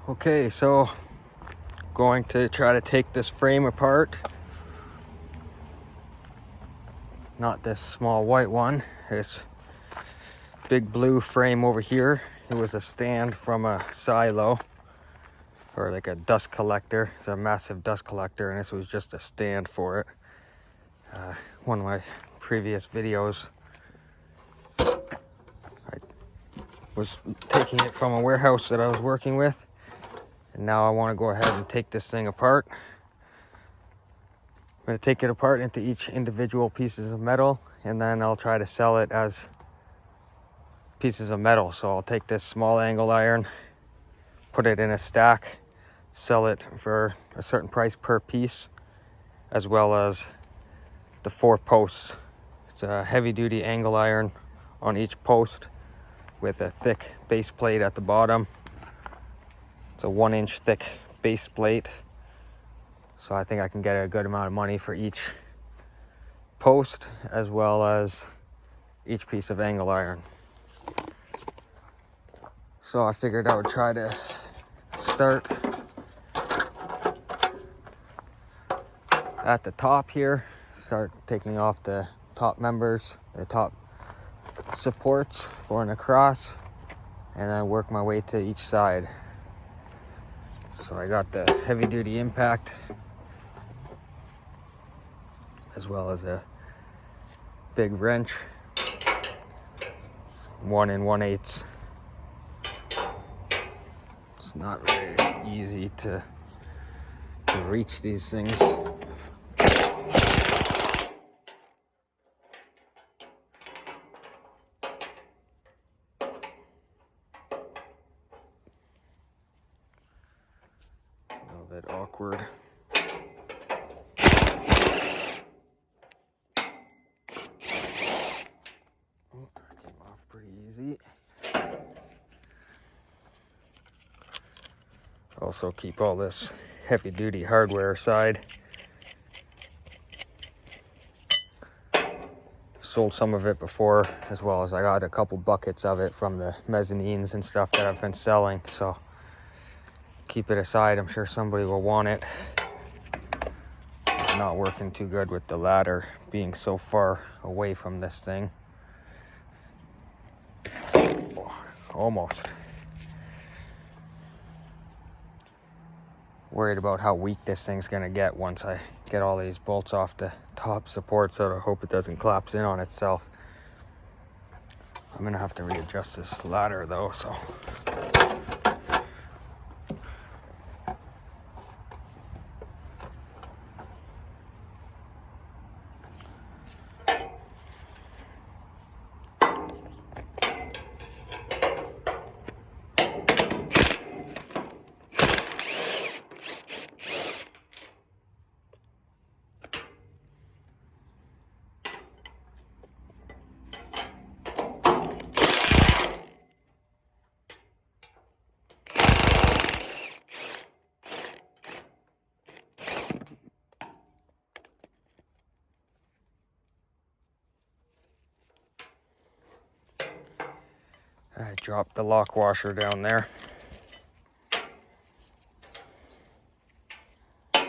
Okay, so going to try to take this frame apart. Not this small white one, this big blue frame over here. It was a stand from a silo, or like a dust collector. It's a massive dust collector, and this was just a stand for it. One of my previous videos, I was taking it from a warehouse that I was working with, and now I want to go ahead and take this thing apart. I'm going to take it apart into each individual pieces of metal, and then I'll try to sell it as pieces of metal. So I'll take this small angle iron, put it in a stack, sell it for a certain price per piece, as well as the 4 posts. It's a heavy duty angle iron on each post with a thick base plate at the bottom. It's a 1-inch thick base plate. So I think I can get a good amount of money for each post as well as each piece of angle iron. So I figured I would try to start at the top here, start taking off the top members, the top supports going across, and then work my way to each side. So I got the heavy duty impact as well as a big wrench, 1 1/8. It's not very easy to reach these things. A little bit awkward. Came off pretty easy. Also keep all this heavy duty hardware aside. Sold some of it before, as well as I got a couple buckets of it from the mezzanines and stuff that I've been selling, so keep it aside. I'm sure somebody will want it. It's not working too good with the ladder being so far away from this thing. Almost. Worried about how weak this thing's gonna get once I get all these bolts off the top support, so I hope it doesn't collapse in on itself. I'm gonna have to readjust this ladder though, so. I dropped the lock washer down there. I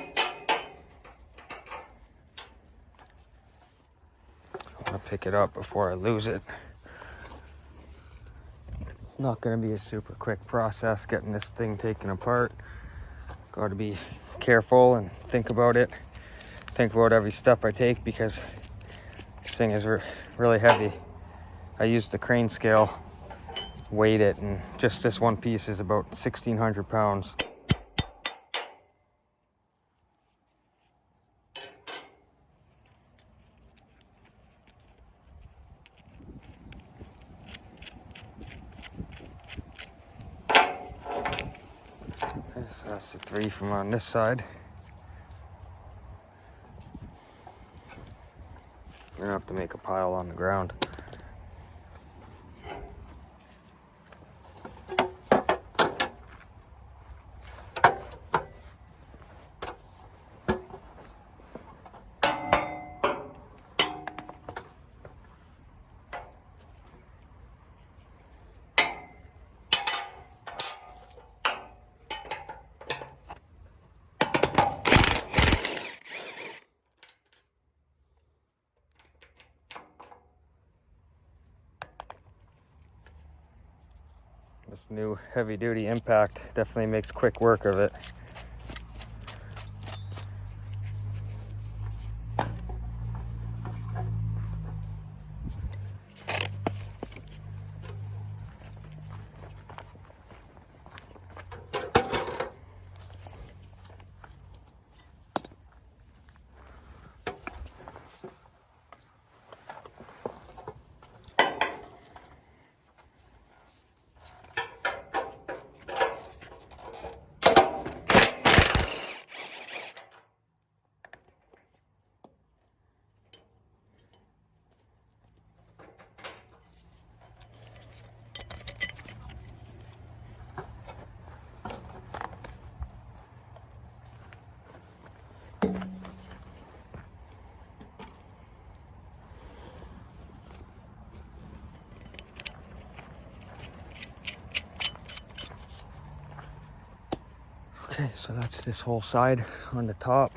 want to pick it up before I lose it. Not going to be a super quick process getting this thing taken apart. Got to be careful and think about it. Think about every step I take, because this thing is really heavy. I used the crane scale, weighed it, and just this one piece is about 1,600 pounds. So that's the 3 from on this side. I'm gonna have to make a pile on the ground. This new heavy duty impact definitely makes quick work of it. Okay, so that's this whole side on the top.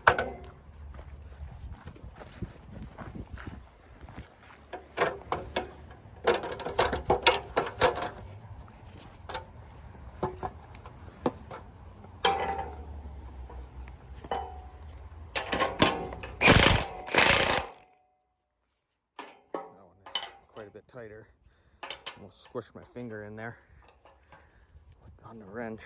That one is quite a bit tighter. Almost squished my finger in there on the wrench.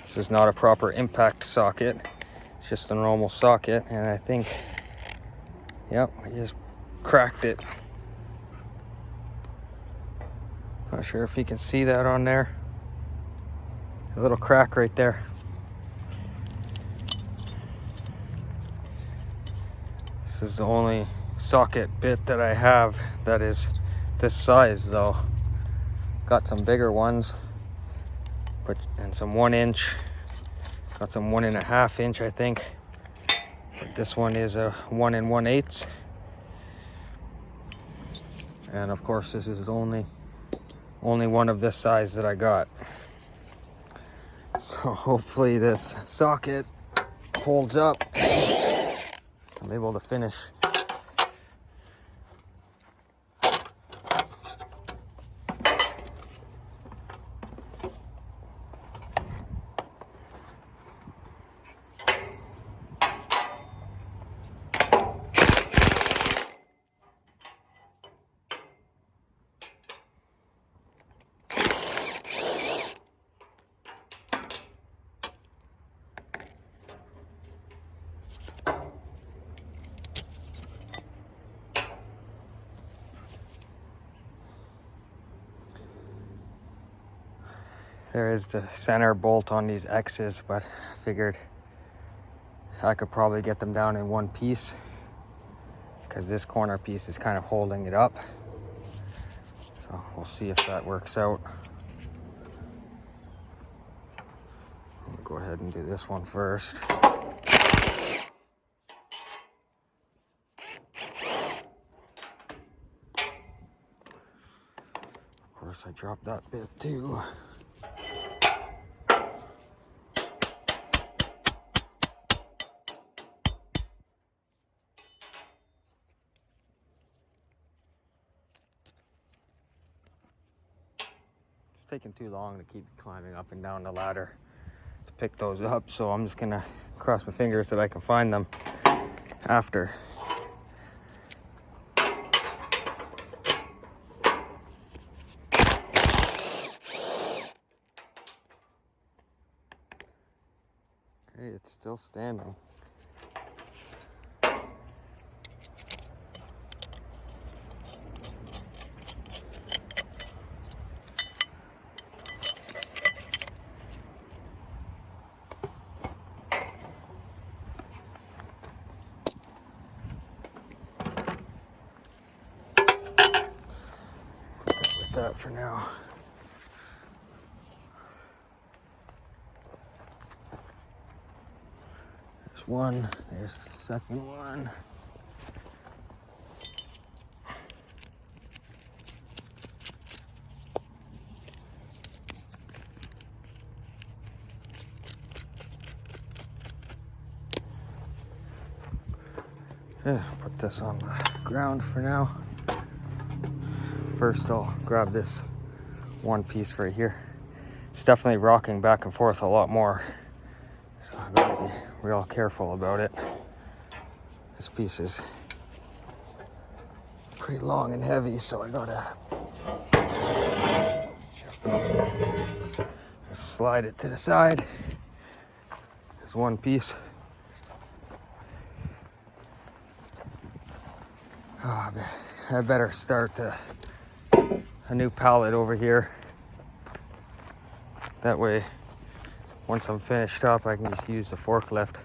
This is not a proper impact socket. It's just a normal socket, and I think, yep, I just cracked it. Not sure if you can see that on there. A little crack right there. This is the only socket bit that I have that is this size though. Got some bigger ones, and some 1 inch. Got some 1.5 inch, I think. But this one is a 1 1/8. And of course, this is only one of this size that I got. So hopefully this socket holds up. I'm able to finish. There is the center bolt on these X's, but I figured I could probably get them down in one piece because this corner piece is kind of holding it up. So we'll see if that works out. I'll go ahead and do this one first. Of course, I dropped that bit too. taking too long to keep climbing up and down the ladder to pick those up, so I'm just gonna cross my fingers that I can find them after. Okay, it's still standing. With that for now. There's one, there's the second one. Okay, put this on the ground for now. First I'll grab this one piece right here. It's definitely rocking back and forth a lot more, so I gotta be real careful about it. This piece is pretty long and heavy, so I gotta slide it to the side. There's one piece. Oh, I better start a new pallet over here. That way, once I'm finished up, I can just use the forklift,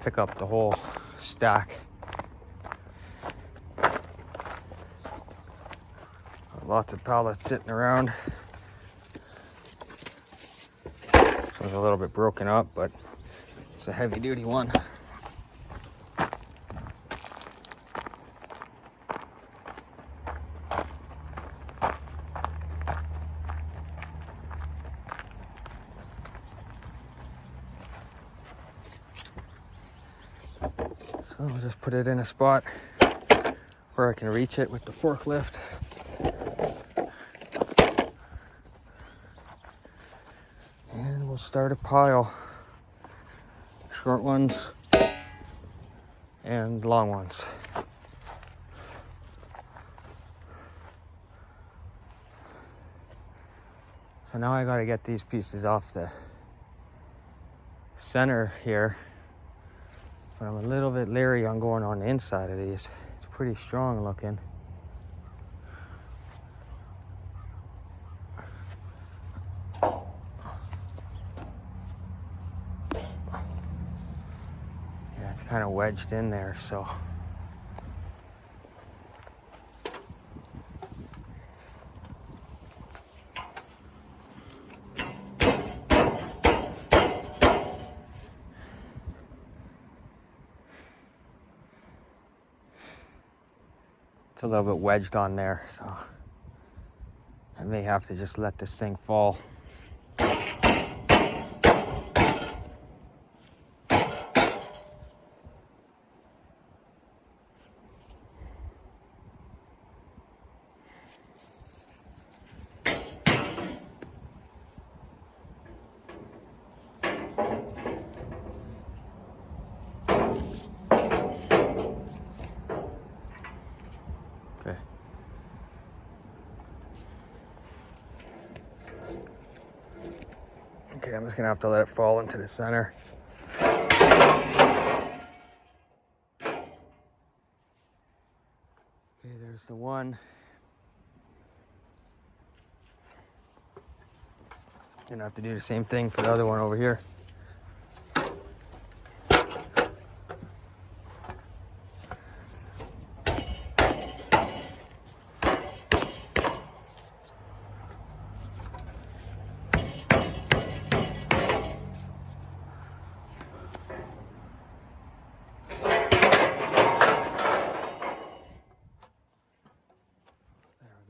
pick up the whole stack. Lots of pallets sitting around. This one's a little bit broken up, but it's a heavy duty one. So I'll just put it in a spot where I can reach it with the forklift. And we'll start a pile. Short ones and long ones. So now I gotta get these pieces off the center here. But I'm a little bit leery on going on the inside of these. It's pretty strong looking. Yeah, it's kind of wedged in there, so. It's a little bit wedged on there, so I may have to just let this thing fall. Okay. Okay, I'm just gonna have to let it fall into the center. Okay, there's the one. Gonna have to do the same thing for the other one over here.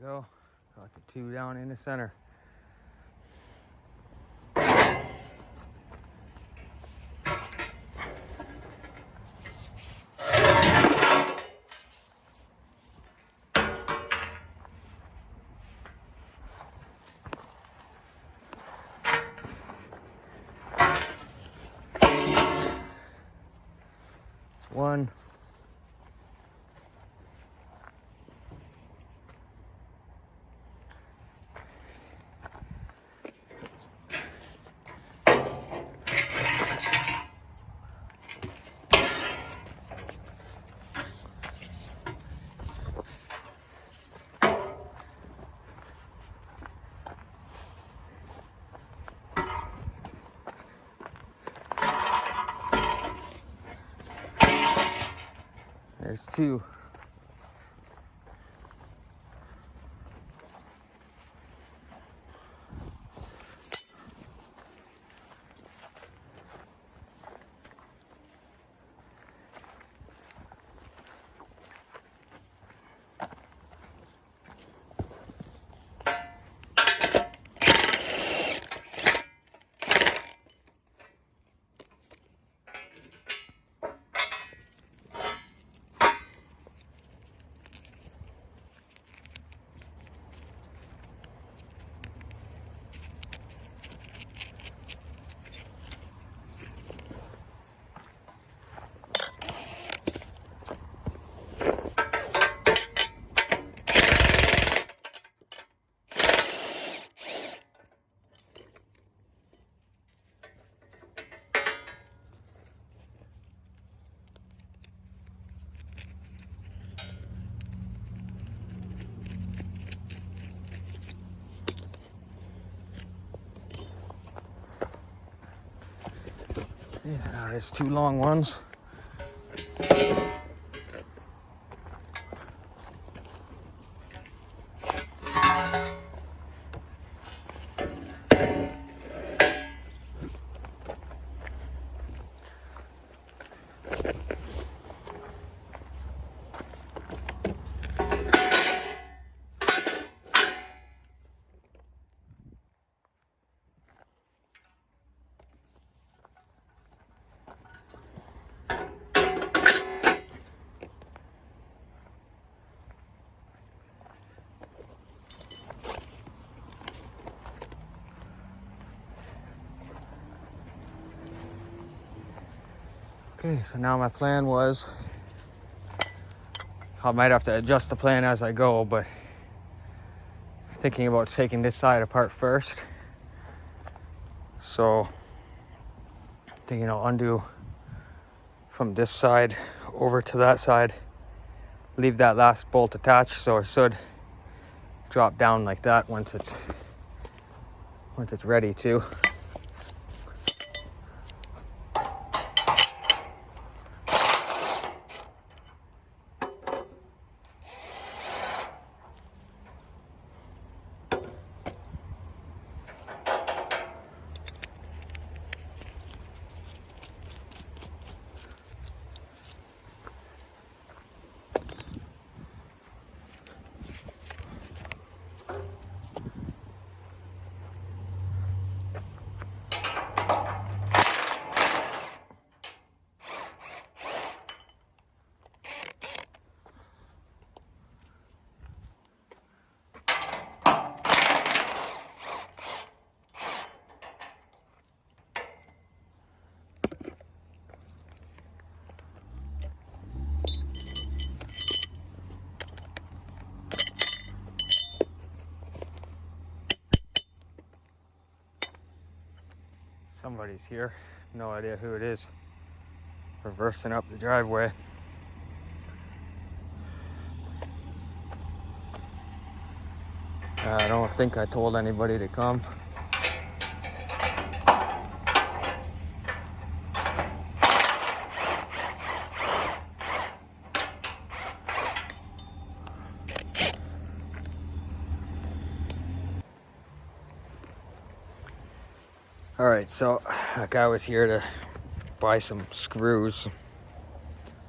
Go. Got the two down in the center. there's two. There's two long ones. Okay, so now my plan was, I might have to adjust the plan as I go, but thinking about taking this side apart first. So, undo from this side over to that side, leave that last bolt attached so it should drop down like that once it's ready to. Somebody's here, no idea who it is, reversing up the driveway. I don't think I told anybody to come. All right, so that guy was here to buy some screws,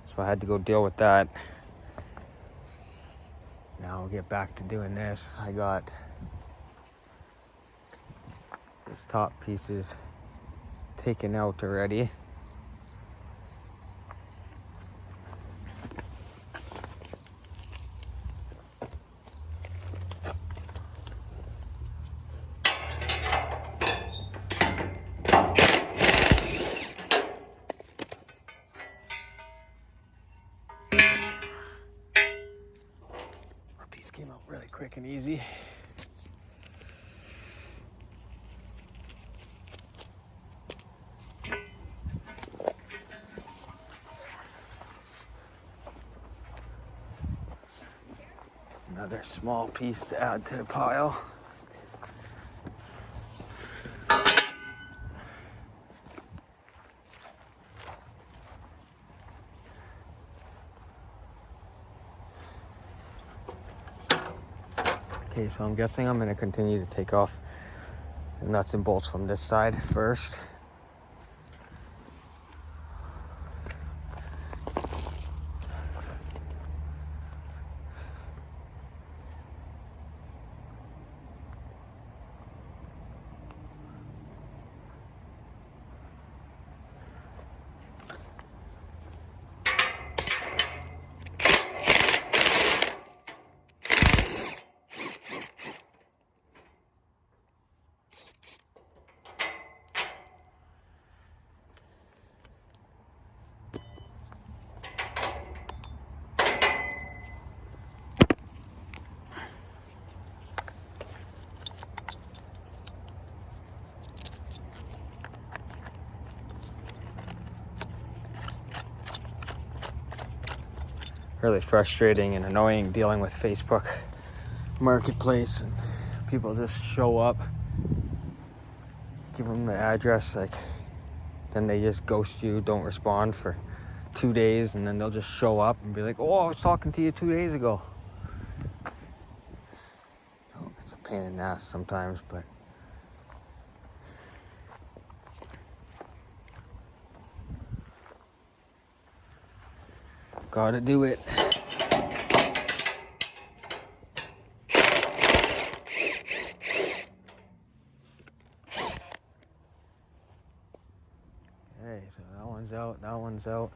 so I had to go deal with that. Now we'll get back to doing this. I got this top pieces taken out already. Came out really quick and easy. Another small piece to add to the pile. Okay, so I'm guessing I'm going to continue to take off the nuts and bolts from this side first. Really frustrating and annoying dealing with Facebook Marketplace, and people just show up, give them the address, like, then they just ghost you, don't respond for 2 days, and then they'll just show up and be like, oh, I was talking to you 2 days ago. Oh, it's a pain in the ass sometimes, but gotta do it. Okay, so that one's out, that one's out.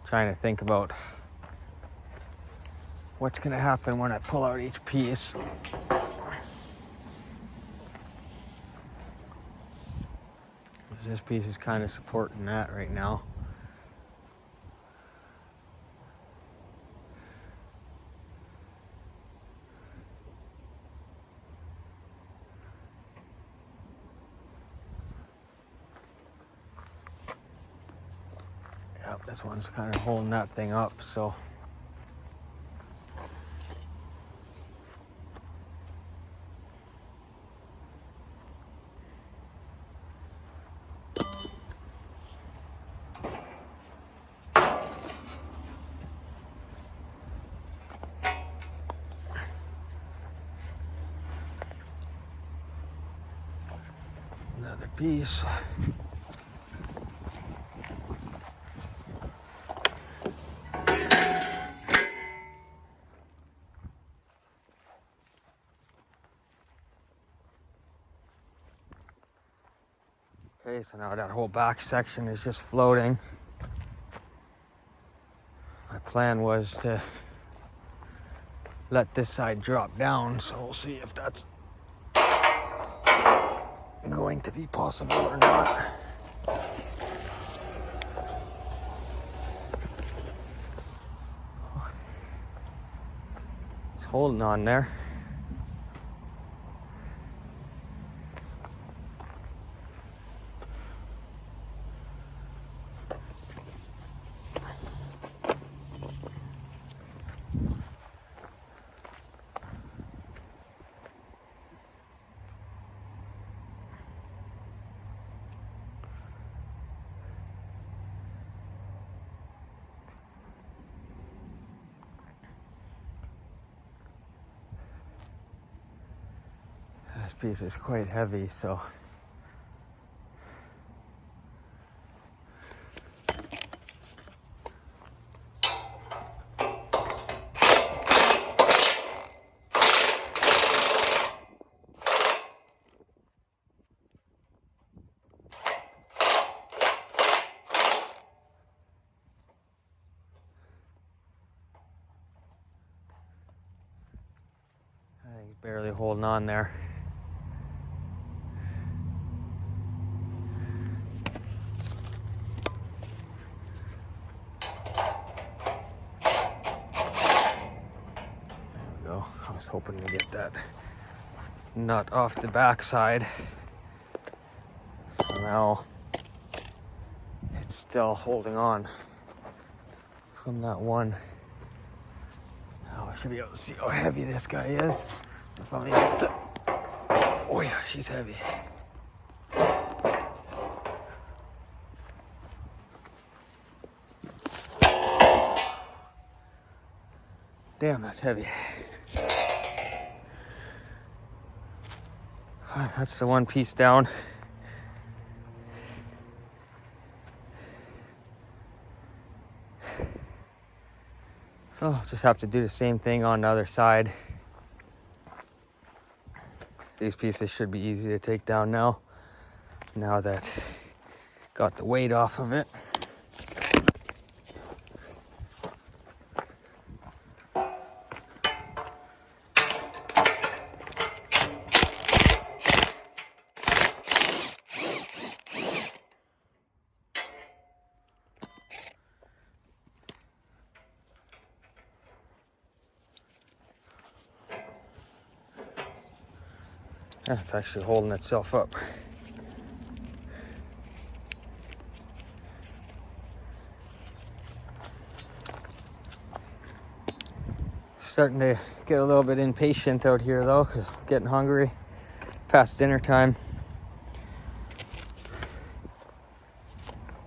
Trying to think about what's gonna happen when I pull out each piece. This piece is kind of supporting that right now. Yep, this one's kind of holding that thing up, so. Another piece. Okay, so now that whole back section is just floating. My plan was to let this side drop down, so we'll see if that's going to be possible or not. It's holding on there. This piece is quite heavy, so Barely holding on there. Go. I was hoping to get that nut off the back side. So now it's still holding on from that one. Now I should be able to see how heavy this guy is. If I'm able to. Oh yeah, she's heavy. Damn, that's heavy. That's the one piece down. So I'll just have to do the same thing on the other side. These pieces should be easy to take down now that got the weight off of it. Yeah, it's actually holding itself up. Starting to get a little bit impatient out here though, because I'm getting hungry. Past dinner time.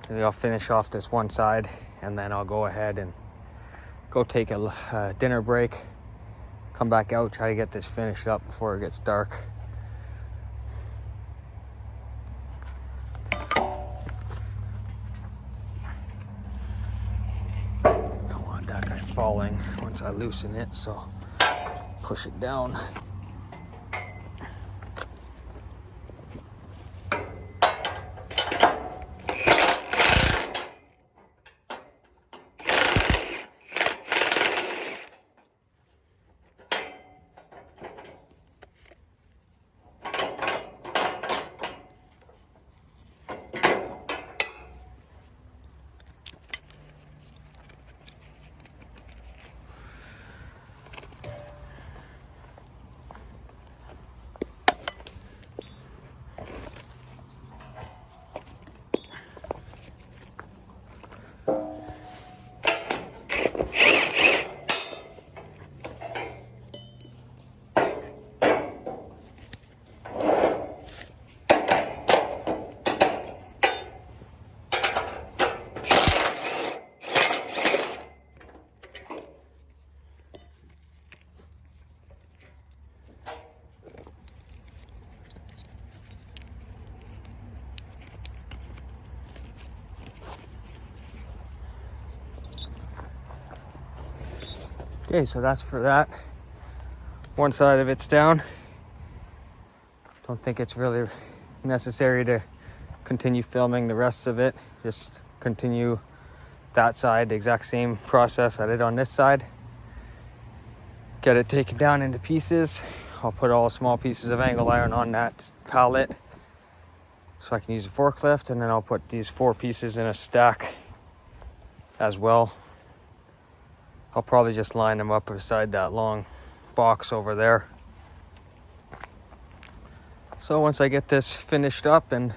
Maybe I'll finish off this one side and then I'll go ahead and go take a dinner break. Come back out, try to get this finished up before it gets dark. Falling once I loosen it, so push it down. Okay, so that's for that. One side of it's down. Don't think it's really necessary to continue filming the rest of it. Just continue that side, the exact same process I did on this side. Get it taken down into pieces. I'll put all the small pieces of angle iron on that pallet so I can use a forklift, and then I'll put these 4 pieces in a stack as well. I'll probably just line them up beside that long box over there. So once I get this finished up and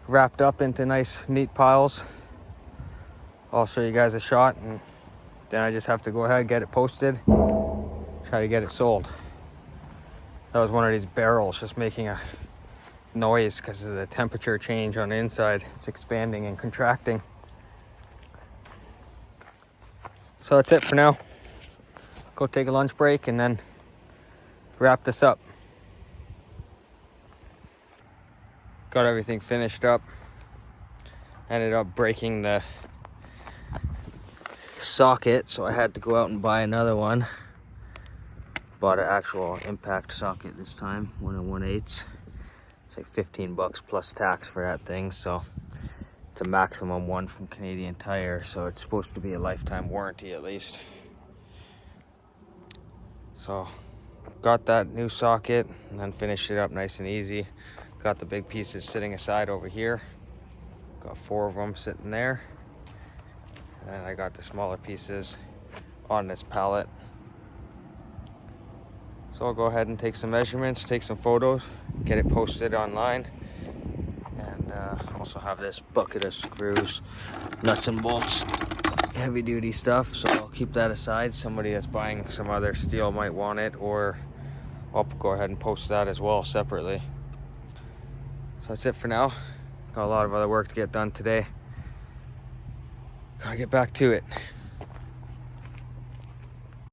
wrapped up into nice neat piles, I'll show you guys a shot, and then I just have to go ahead and get it posted, try to get it sold. That was one of these barrels just making a noise because of the temperature change on the inside. It's expanding and contracting. So that's it for now. Go take a lunch break and then wrap this up. Got everything finished up. Ended up breaking the socket, so I had to go out and buy another one. Bought an actual impact socket this time, 1 1/8. It's like $15 plus tax for that thing, so it's a maximum one from Canadian Tire, so it's supposed to be a lifetime warranty at least. So got that new socket and then finished it up nice and easy. Got the big pieces sitting aside over here. Got 4 of them sitting there. And then I got the smaller pieces on this pallet. So I'll go ahead and take some measurements, take some photos, get it posted online. And also have this bucket of screws, nuts and bolts, heavy duty stuff. So I'll keep that aside. Somebody that's buying some other steel might want it, or I'll go ahead and post that as well separately. So that's it for now. Got a lot of other work to get done today. Gotta get back to it.